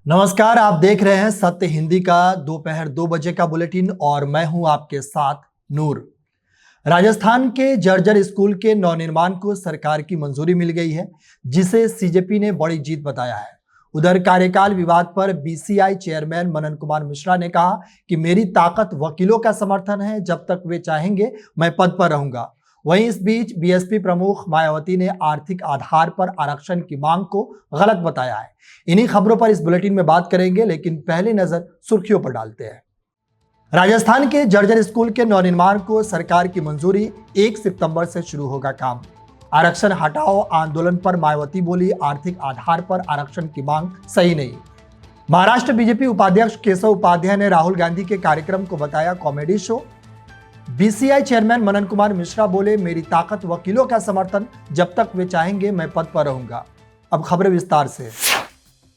नमस्कार, आप देख रहे हैं सत्य हिंदी का दोपहर 2 बजे का बुलेटिन और मैं हूं आपके साथ नूर। राजस्थान के जर्जर स्कूल के नवनिर्माण को सरकार की मंजूरी मिल गई है, जिसे सीजेपी ने बड़ी जीत बताया है। उधर कार्यकाल विवाद पर बीसीआई चेयरमैन मनन कुमार मिश्रा ने कहा कि मेरी ताकत वकीलों का समर्थन है, जब तक वे चाहेंगे मैं पद पर रहूंगा। वहीं इस बीच बीएसपी प्रमुख मायावती ने आर्थिक आधार पर आरक्षण की मांग को गलत बताया है। इन्हीं खबरों पर इस बुलेटिन में बात करेंगे, लेकिन पहली नजर सुर्खियों पर डालते हैं। राजस्थान के जर्जर स्कूल के नवनिर्माण को सरकार की मंजूरी, 1 सितंबर से शुरू होगा काम। आरक्षण हटाओ आंदोलन पर मायावती बोली, आर्थिक आधार पर आरक्षण की मांग सही नहीं। महाराष्ट्र बीजेपी उपाध्यक्ष केशव उपाध्याय ने राहुल गांधी के कार्यक्रम को बताया comedy show. BCI chairman Manan Kumar Mishra बोले, मेरी ताकत वकीलों का समर्थन, जब तक वे चाहेंगे मैं पद पर रहूंगा। अब खबरें विस्तार से।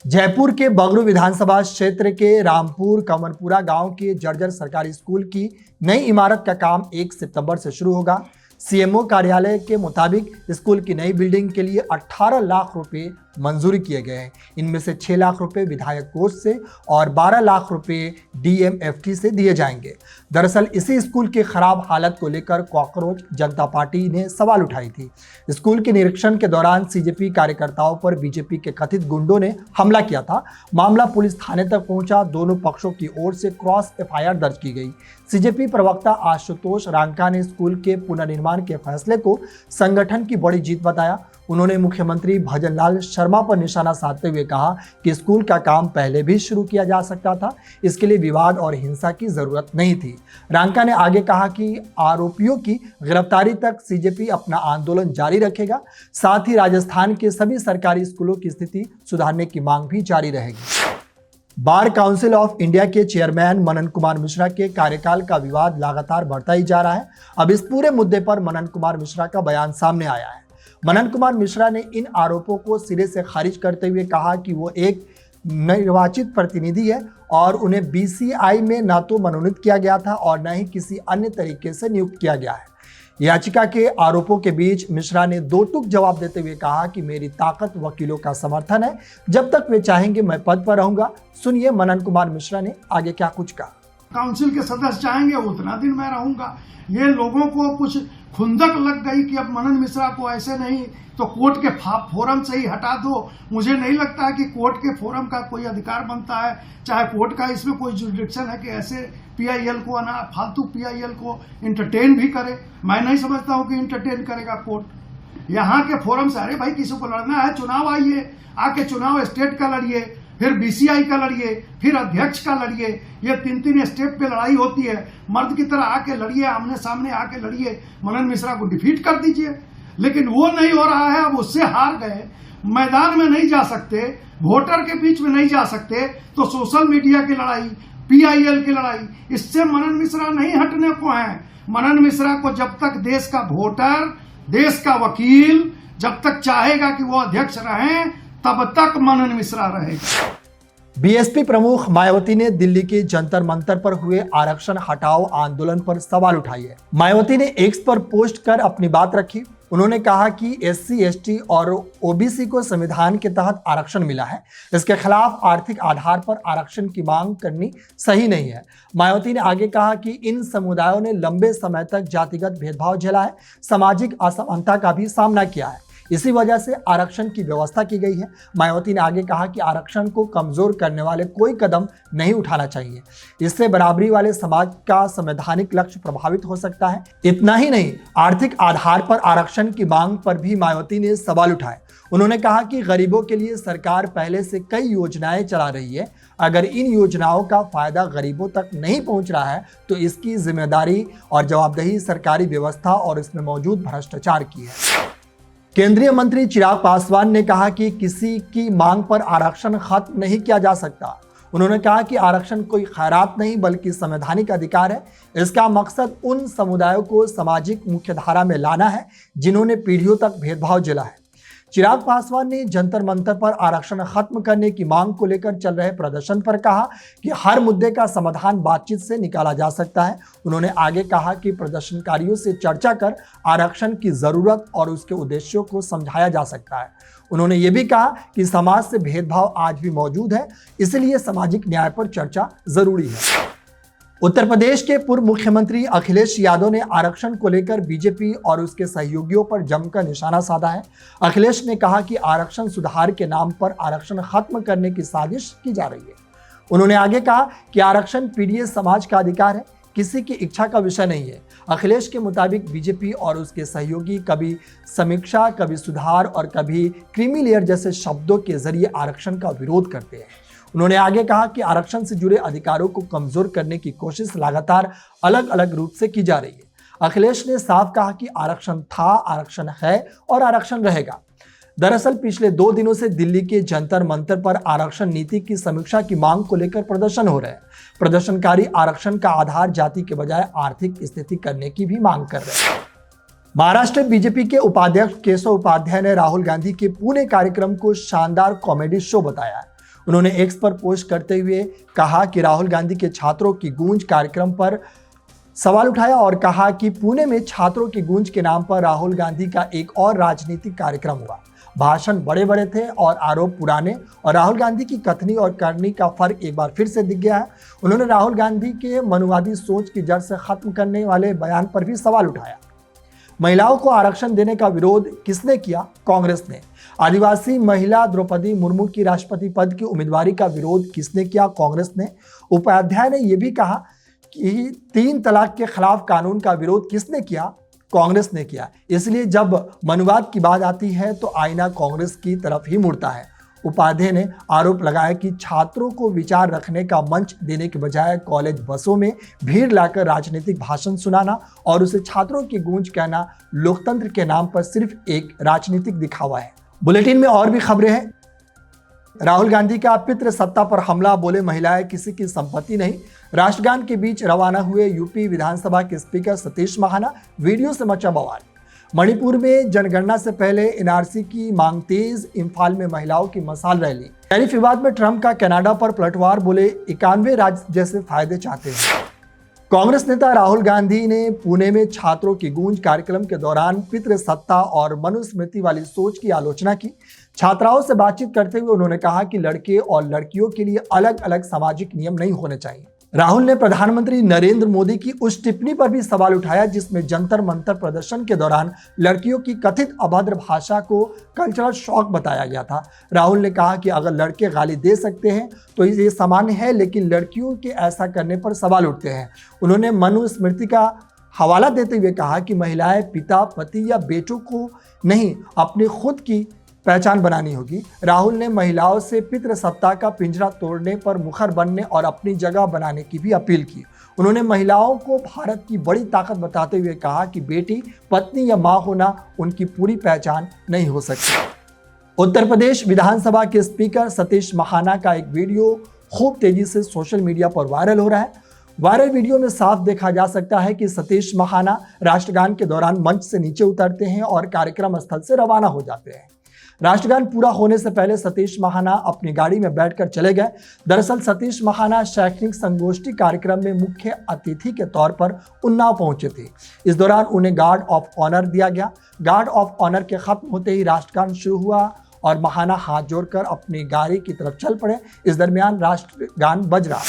जयपुर के बगरू विधानसभा क्षेत्र के रामपुर कमनपुरा गांव के जर्जर सरकारी स्कूल की नई इमारत का काम 1 सितंबर से शुरू होगा। सीएमओ कार्यालय के मुताबिक स्कूल की नई बिल्डिंग के लिए 18 लाख रुपए मंजूरी किए गए हैं। इनमें से 6 लाख रुपए विधायक कोष से और 12 लाख रुपए डीएमएफटी से दिए जाएंगे। दरअसल इसी स्कूल की खराब हालत को लेकर कॉकरोच जनता पार्टी ने सवाल उठाई थी। स्कूल के निरीक्षण के दौरान सीजेपी कार्यकर्ताओं पर बीजेपी के कथित गुंडों ने हमला किया था। मामला पुलिस थाने तक पहुंचा। दोनों पक्षों की ओर से क्रॉस एफआईआर दर्ज की गई। सीजेपी प्रवक्ता आशुतोष रांका ने स्कूल के पुनर्निर्माण के फैसले को संगठन की बड़ी जीत बताया। उन्होंने मुख्यमंत्री भजनलाल शर्मा पर निशाना साधते हुए कहा कि स्कूल का काम पहले भी शुरू किया जा सकता था, इसके लिए विवाद और हिंसा की जरूरत नहीं थी। रांका ने आगे कहा कि आरोपियों की गिरफ्तारी तक सीजेपी अपना आंदोलन जारी रखेगा। साथ ही राजस्थान के सभी सरकारी स्कूलों की स्थिति सुधारने की मांग भी जारी रहेगी। बार काउंसिल ऑफ इंडिया के चेयरमैन मनन कुमार मिश्रा के कार्यकाल का विवाद लगातार बढ़ता ही जा रहा है। अब इस पूरे मुद्दे पर मनन कुमार मिश्रा का बयान सामने आया है। मनन कुमार मिश्रा ने इन आरोपों को सिरे से खारिज करते हुए कहा कि वो एक निर्वाचित प्रतिनिधि है और उन्हें बीसीआई में न तो मनोनीत किया गया था और न ही किसी अन्य तरीके से नियुक्त किया गया है। याचिका के आरोपों के बीच मिश्रा ने दो टूक जवाब देते हुए कहा कि मेरी ताकत वकीलों का समर्थन है, जब तक वे चाहेंगे मैं पद पर रहूंगा। सुनिए मनन कुमार मिश्रा ने आगे क्या कुछ कहा। काउंसिल के सदस्य चाहेंगे उतना दिन मैं रहूंगा। ये लोगों को कुछ खुंदक लग गई कि अब मनन मिश्रा को ऐसे नहीं तो कोर्ट के फोरम से ही हटा दो। मुझे नहीं लगता है कि कोर्ट के फोरम का कोई अधिकार बनता है, चाहे कोर्ट का इसमें कोई जुरिडिक्शन है कि ऐसे पीआईएल को फालतू पीआईएल को इंटरटेन भी करे। मैं नहीं समझता हूं कि इंटरटेन करेगा कोर्ट। यहाँ के फोरम से अरे भाई किसी को लड़ना है चुनाव आइए, आके चुनाव स्टेट का लड़िए, फिर बीसीआई का लड़िए, फिर अध्यक्ष का लड़िए। ये 3-3 स्टेप पे लड़ाई होती है। मर्द की तरह आके लड़िए, आमने सामने आके लड़िए, मनन मिश्रा को डिफीट कर दीजिए। लेकिन वो नहीं हो रहा है। अब उससे हार गए, मैदान में नहीं जा सकते, वोटर के बीच में नहीं जा सकते, तो सोशल मीडिया की लड़ाई, पीआईएल की लड़ाई, इससे मनन मिश्रा नहीं हटने को है। मनन मिश्रा को जब तक देश का वोटर, देश का वकील जब तक चाहेगा कि वो अध्यक्ष रहें, तब तक मनन मिश्रा रहेगा। बीएसपी प्रमुख मायावती ने दिल्ली के जंतर मंतर पर हुए आरक्षण हटाओ आंदोलन पर सवाल उठाए है। मायावती ने एक्स पर पोस्ट कर अपनी बात रखी। उन्होंने कहा कि एससी, एसटी और ओबीसी को संविधान के तहत आरक्षण मिला है, इसके खिलाफ आर्थिक आधार पर आरक्षण की मांग करनी सही नहीं है। मायावती ने आगे कहा कि इन समुदायों ने लंबे समय तक जातिगत भेदभाव झेला है, सामाजिक असमानता का भी सामना किया है, इसी वजह से आरक्षण की व्यवस्था की गई है। मायावती ने आगे कहा कि आरक्षण को कमजोर करने वाले कोई कदम नहीं उठाना चाहिए, इससे बराबरी वाले समाज का संवैधानिक लक्ष्य प्रभावित हो सकता है। इतना ही नहीं, आर्थिक आधार पर आरक्षण की मांग पर भी मायावती ने सवाल उठाए। उन्होंने कहा कि गरीबों के लिए सरकार पहले से कई योजनाएं चला रही है। अगर इन योजनाओं का फायदा गरीबों तक नहीं पहुंच रहा है तो इसकी जिम्मेदारी और जवाबदेही सरकारी व्यवस्था और इसमें मौजूद भ्रष्टाचार की है। केंद्रीय मंत्री चिराग पासवान ने कहा कि किसी की मांग पर आरक्षण खत्म नहीं किया जा सकता। उन्होंने कहा कि आरक्षण कोई खैरात नहीं बल्कि संवैधानिक अधिकार है। इसका मकसद उन समुदायों को सामाजिक मुख्यधारा में लाना है जिन्होंने पीढ़ियों तक भेदभाव झेला है। चिराग पासवान ने जंतर मंतर पर आरक्षण खत्म करने की मांग को लेकर चल रहे प्रदर्शन पर कहा कि हर मुद्दे का समाधान बातचीत से निकाला जा सकता है। उन्होंने आगे कहा कि प्रदर्शनकारियों से चर्चा कर आरक्षण की जरूरत और उसके उद्देश्यों को समझाया जा सकता है। उन्होंने ये भी कहा कि समाज से भेदभाव आज भी मौजूद है, इसलिए सामाजिक न्याय पर चर्चा जरूरी है। उत्तर प्रदेश के पूर्व मुख्यमंत्री अखिलेश यादव ने आरक्षण को लेकर बीजेपी और उसके सहयोगियों पर जमकर निशाना साधा है। अखिलेश ने कहा कि आरक्षण सुधार के नाम पर आरक्षण खत्म करने की साजिश की जा रही है। उन्होंने आगे कहा कि आरक्षण पीड़ित समाज का अधिकार है, किसी की इच्छा का विषय नहीं है। अखिलेश के मुताबिक बीजेपी और उसके सहयोगी कभी समीक्षा, कभी सुधार और कभी क्रीमी लेयर जैसे शब्दों के जरिए आरक्षण का विरोध करते हैं। उन्होंने आगे कहा कि आरक्षण से जुड़े अधिकारों को कमजोर करने की कोशिश लगातार अलग अलग रूप से की जा रही है। अखिलेश ने साफ कहा कि आरक्षण था, आरक्षण है और आरक्षण रहेगा। दरअसल पिछले 2 दिनों से दिल्ली के जंतर मंतर पर आरक्षण नीति की समीक्षा की मांग को लेकर प्रदर्शन हो रहे हैं। प्रदर्शनकारी आरक्षण का आधार जाति के बजाय आर्थिक स्थिति करने की भी मांग कर रहे हैं। महाराष्ट्र बीजेपी के उपाध्यक्ष केशव उपाध्याय ने राहुल गांधी के पुणे कार्यक्रम को शानदार कॉमेडी शो बताया है। उन्होंने एक्स पर पोस्ट करते हुए कहा कि राहुल गांधी के छात्रों की गूंज कार्यक्रम पर सवाल उठाया और कहा कि पुणे में छात्रों की गूंज के नाम पर राहुल गांधी का एक और राजनीतिक कार्यक्रम हुआ। भाषण बड़े बड़े थे और आरोप पुराने, और राहुल गांधी की कथनी और करनी का फर्क एक बार फिर से दिख गया है। उन्होंने राहुल गांधी के मनुवादी सोच की जड़ से खत्म करने वाले बयान पर भी सवाल उठाया। महिलाओं को आरक्षण देने का विरोध किसने किया? कांग्रेस ने। आदिवासी महिला द्रौपदी मुर्मू की राष्ट्रपति पद की उम्मीदवारी का विरोध किसने किया? कांग्रेस ने। उपाध्याय ने यह भी कहा कि 3 तलाक के खिलाफ कानून का विरोध किसने किया? कांग्रेस ने किया। इसलिए जब मनुवाद की बात आती है तो आईना कांग्रेस की तरफ ही मुड़ता है। उपाध्याय ने आरोप लगाया कि छात्रों को विचार रखने का मंच देने के बजाय कॉलेज बसों में भीड़ लाकर राजनीतिक भाषण सुनाना और उसे छात्रों की गूंज कहना लोकतंत्र के नाम पर सिर्फ एक राजनीतिक दिखावा है। बुलेटिन में और भी खबरें हैं। राहुल गांधी का पितृसत्ता पर हमला, बोले महिलाएं किसी की संपत्ति नहीं। राष्ट्रगान के बीच रवाना हुए यूपी विधानसभा के स्पीकर सतीश महाना, वीडियो से मचा बवाल। मणिपुर में जनगणना से पहले एनआरसी की मांग तेज, इंफाल में महिलाओं की मसाल रैली। टैरिफ विवाद में ट्रंप का कनाडा पर पलटवार, बोले 91 राज्य जैसे फायदे चाहते हैं। कांग्रेस नेता राहुल गांधी ने पुणे में छात्रों की गूंज कार्यक्रम के दौरान पितृसत्ता और मनुस्मृति वाली सोच की आलोचना की। छात्राओं से बातचीत करते हुए उन्होंने कहा कि लड़के और लड़कियों के लिए अलग अलग सामाजिक नियम नहीं होने चाहिए। राहुल ने प्रधानमंत्री नरेंद्र मोदी की उस टिप्पणी पर भी सवाल उठाया जिसमें जंतर मंतर प्रदर्शन के दौरान लड़कियों की कथित अभद्र भाषा को कल्चरल शॉक बताया गया था। राहुल ने कहा कि अगर लड़के गाली दे सकते हैं तो ये सामान्य है, लेकिन लड़कियों के ऐसा करने पर सवाल उठते हैं। उन्होंने मनुस्मृति का हवाला देते हुए कहा कि महिलाएं पिता, पति या बेटों को नहीं, अपनी खुद की पहचान बनानी होगी। राहुल ने महिलाओं से पितृसत्ता का पिंजरा तोड़ने पर मुखर बनने और अपनी जगह बनाने की भी अपील की। उन्होंने महिलाओं को भारत की बड़ी ताकत बताते हुए कहा कि बेटी, पत्नी या मां होना उनकी पूरी पहचान नहीं हो सकती। उत्तर प्रदेश विधानसभा के स्पीकर सतीश महाना का एक वीडियो खूब तेजी से सोशल मीडिया पर वायरल हो रहा है। वायरल वीडियो में साफ देखा जा सकता है कि सतीश महाना राष्ट्रगान के दौरान मंच से नीचे उतरते हैं और कार्यक्रम स्थल से रवाना हो जाते हैं। राष्ट्रगान पूरा होने से पहले सतीश महाना अपनी गाड़ी में बैठकर चले गए। दरअसल सतीश महाना शैक्षणिक संगोष्ठी कार्यक्रम में मुख्य अतिथि के तौर पर उन्नाव पहुंचे थे। इस दौरान उन्हें गार्ड ऑफ ऑनर दिया गया। गार्ड ऑफ ऑनर के खत्म होते ही राष्ट्रगान शुरू हुआ और महाना हाथ जोड़कर अपनी गाड़ी की तरफ चल पड़े। इस दरमियान राष्ट्रगान बज रहा।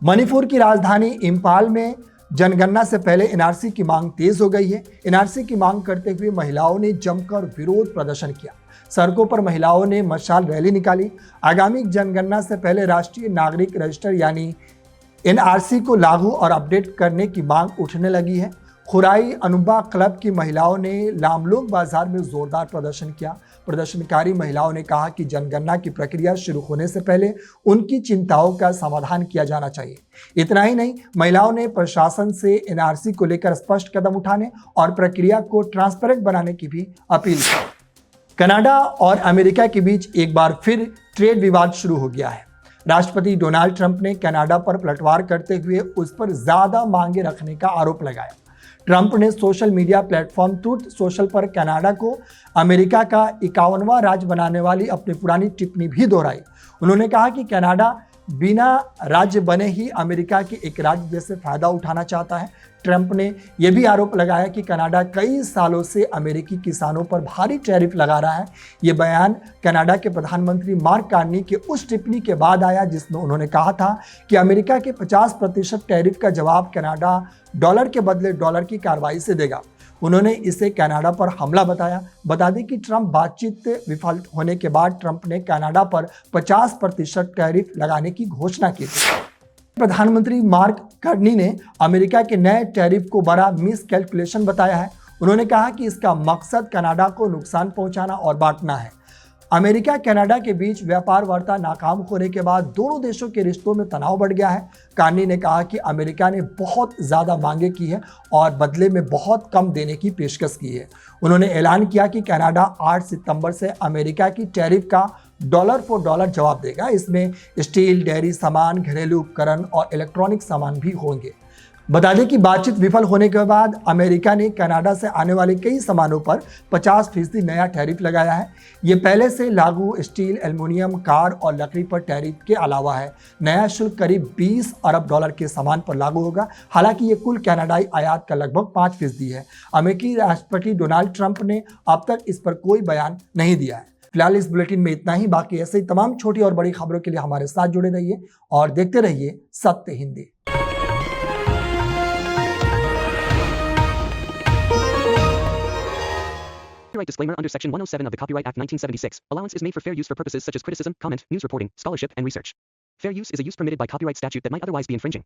मणिपुर की राजधानी इंफाल में जनगणना से पहले एनआरसी की मांग तेज हो गई है। एनआरसी की मांग करते हुए महिलाओं ने जमकर विरोध प्रदर्शन किया। सड़कों पर महिलाओं ने मशाल रैली निकाली। आगामी जनगणना से पहले राष्ट्रीय नागरिक रजिस्टर यानी एनआरसी को लागू और अपडेट करने की मांग उठने लगी है। खुराई अनुबा क्लब की महिलाओं ने लामलोग बाजार में जोरदार प्रदर्शन किया। प्रदर्शनकारी महिलाओं ने कहा कि जनगणना की प्रक्रिया शुरू होने से पहले उनकी चिंताओं का समाधान किया जाना चाहिए। इतना ही नहीं, महिलाओं ने प्रशासन से एनआरसी को लेकर स्पष्ट कदम उठाने और प्रक्रिया को ट्रांसपेरेंट बनाने की भी अपील की। कनाडा और अमेरिका के बीच एक बार फिर ट्रेड विवाद शुरू हो गया है। राष्ट्रपति डोनाल्ड ट्रंप ने कनाडा पर पलटवार करते हुए उस पर ज्यादा मांगे रखने का आरोप लगाया। ट्रंप ने social media platform truth social पर कनाडा को अमेरिका का 51वां राज्य बनाने वाली अपनी पुरानी टिप्पणी भी दोहराई। उन्होंने कहा कि कनाडा बिना राज्य बने ही अमेरिका के एक राज्य जैसे फायदा उठाना चाहता है। ट्रंप ने यह भी आरोप लगाया कि कनाडा कई सालों से अमेरिकी किसानों पर भारी टैरिफ लगा रहा है। ये बयान कनाडा के प्रधानमंत्री मार्क कार्नी के उस टिप्पणी के बाद आया जिसमें उन्होंने कहा था कि अमेरिका के 50% टैरिफ का जवाब कनाडा डॉलर के बदले डॉलर की कार्रवाई से देगा। उन्होंने इसे कनाडा पर हमला बताया। बता दें कि ट्रंप बातचीत विफल होने के बाद ट्रंप ने कनाडा पर 50% टैरिफ लगाने की घोषणा की थी। प्रधानमंत्री मार्क कार्नी ने अमेरिका के नए टैरिफ को बड़ा मिस कैलकुलेशन बताया है। उन्होंने कहा कि इसका मकसद कनाडा को नुकसान पहुंचाना और बांटना है। अमेरिका कनाडा के बीच व्यापार वार्ता नाकाम होने के बाद दोनों देशों के रिश्तों में तनाव बढ़ गया है। कार्नी ने कहा कि अमेरिका ने बहुत ज़्यादा मांगे की है और बदले में बहुत कम देने की पेशकश की है। उन्होंने ऐलान किया कि कनाडा 8 सितंबर से अमेरिका की टैरिफ का डॉलर फॉर डॉलर जवाब देगा। इसमें स्टील, डेयरी सामान, घरेलू उपकरण और इलेक्ट्रॉनिक सामान भी होंगे। बता दें कि बातचीत विफल होने के बाद अमेरिका ने कनाडा से आने वाले कई सामानों पर 50% नया टैरिफ लगाया है। ये पहले से लागू स्टील, एल्युमिनियम, कार और लकड़ी पर टैरिफ के अलावा है। नया शुल्क करीब 20 अरब डॉलर के सामान पर लागू होगा। हालांकि ये कुल कनाडाई आयात का लगभग 5% है। अमेरिकी राष्ट्रपति डोनाल्ड ट्रंप ने अब तक इस पर कोई बयान नहीं दिया है। फिलहाल इस बुलेटिन में इतना ही। बाकी ऐसे ही तमाम छोटी और बड़ी खबरों के लिए हमारे साथ जुड़े रहिए और देखते रहिए सत्य Hindi. Copyright disclaimer under Section 107 of the Copyright Act 1976. Allowance is made for fair use for purposes such as criticism, comment, news reporting, scholarship, and research. Fair use is a use permitted by copyright statute that might otherwise be infringing.